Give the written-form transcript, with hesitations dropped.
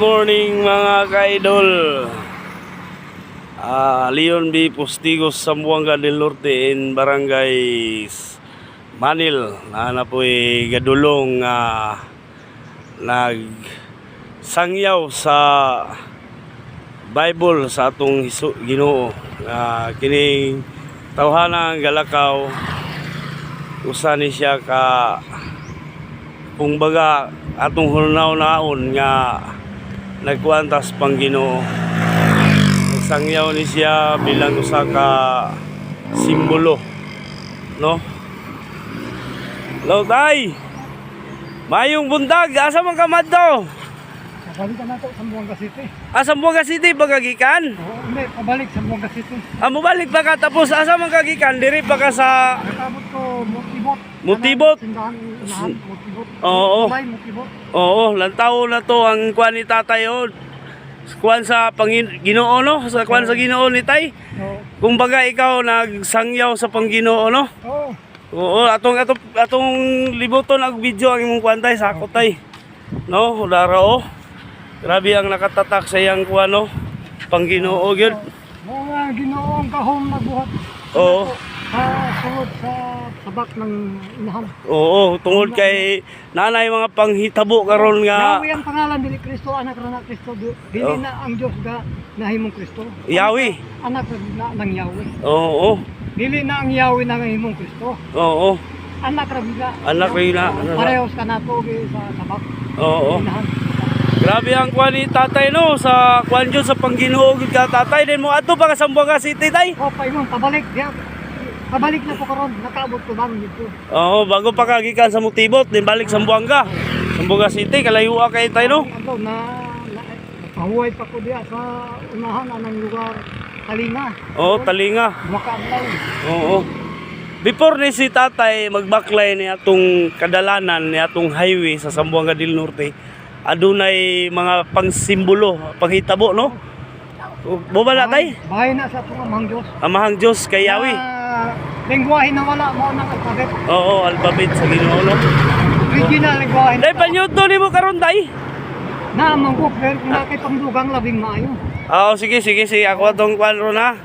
morning mga ka-idol. Leon B. Postigos, Zamboanga del Norte in Barangay Manil. Na po gadulong nagsangyaw sa Bible sa atong Ginoo. Kining tawhanang galakaw usa ni siya ka kung baga atong hulnaw naon nga nagkuantas pang Ginoo. Nagsangyaw ni siya bilang usa ka simbolo, no? Hello tay, mayong bundag, asa man ka madto? Pabalik na nato sa Zamboanga City. Zamboanga City pagagikan? Oo, hindi, pabalik sa Zamboanga City. Mobalik ba ka tapos asa man kagikan? Diri pa ka sa Nakamot ko Mutibot. Mutibot? Sindahan unahan Mutibot. Oo. Mutibot. Oo, lantaw na to ang kuan ni tatay o. Kuan sa Ginoo, no? Sa kuan sa Ginoo ni tay. Oo. Kung baga ikaw nagsangyaw sa Pangginoo, no? Oo. Oo, atong libuton ang video ang imong kuan tay, sakot tay. No, udara o. Grabe ang nakatatak sa iyang kuan, no? Pangginoo gyud. Mga Ginoong kahong nabuhat. Oo. Sungod sa tabak ng inahan. Oo, tungod kay nanay mga panghitabo karon nga Yahweh ang pangalan dili Kristo, anak ra na Kristo. Dili Oh. na ang Dios ga nahimong Kristo. Yahweh. Anak ra na ng Yahweh. Oo. Dili na ang Yahweh na nahimong Kristo. Oo. Anak ra biga. Anak rin na. Parehos ka na to sa tabak. Oo. Inahan. Grabe ang kuan ni tatay, no, sa kuan jud sa Pangginoo gid ka tatay, din mo adto pa ka sa Zamboanga City tay. O, paimong, pabalik diya. Pabalik na po karon, nakaabot ko bang dito. Oo, bago pa ka gikan sa Mutibot, din balik sa Zamboanga. Zamboanga City kalayo kay tay, no. Ano pahuway pa ko diya sa unahan anang lugar Talinga. Oo, Talinga. Makaadlaw. Oo. Before ni si tatay magbaklay ni atong kadalanan ni atong highway sa Zamboanga del Norte, adunay mga pangsimbolo, panghitabo, no? Boba na tay? Bahay na sa itong amang Diyos. Amahang Diyos kay Yahweh. Lengguwahe na wala mo ng alphabet. Oo, alphabet sa Ginoo, no? Original lengguwahe. Day panyuto nimo karon tay. Na amang book, pero kinakay pangdugang labing maayo. Oo, sige, ako atong kuan ro na.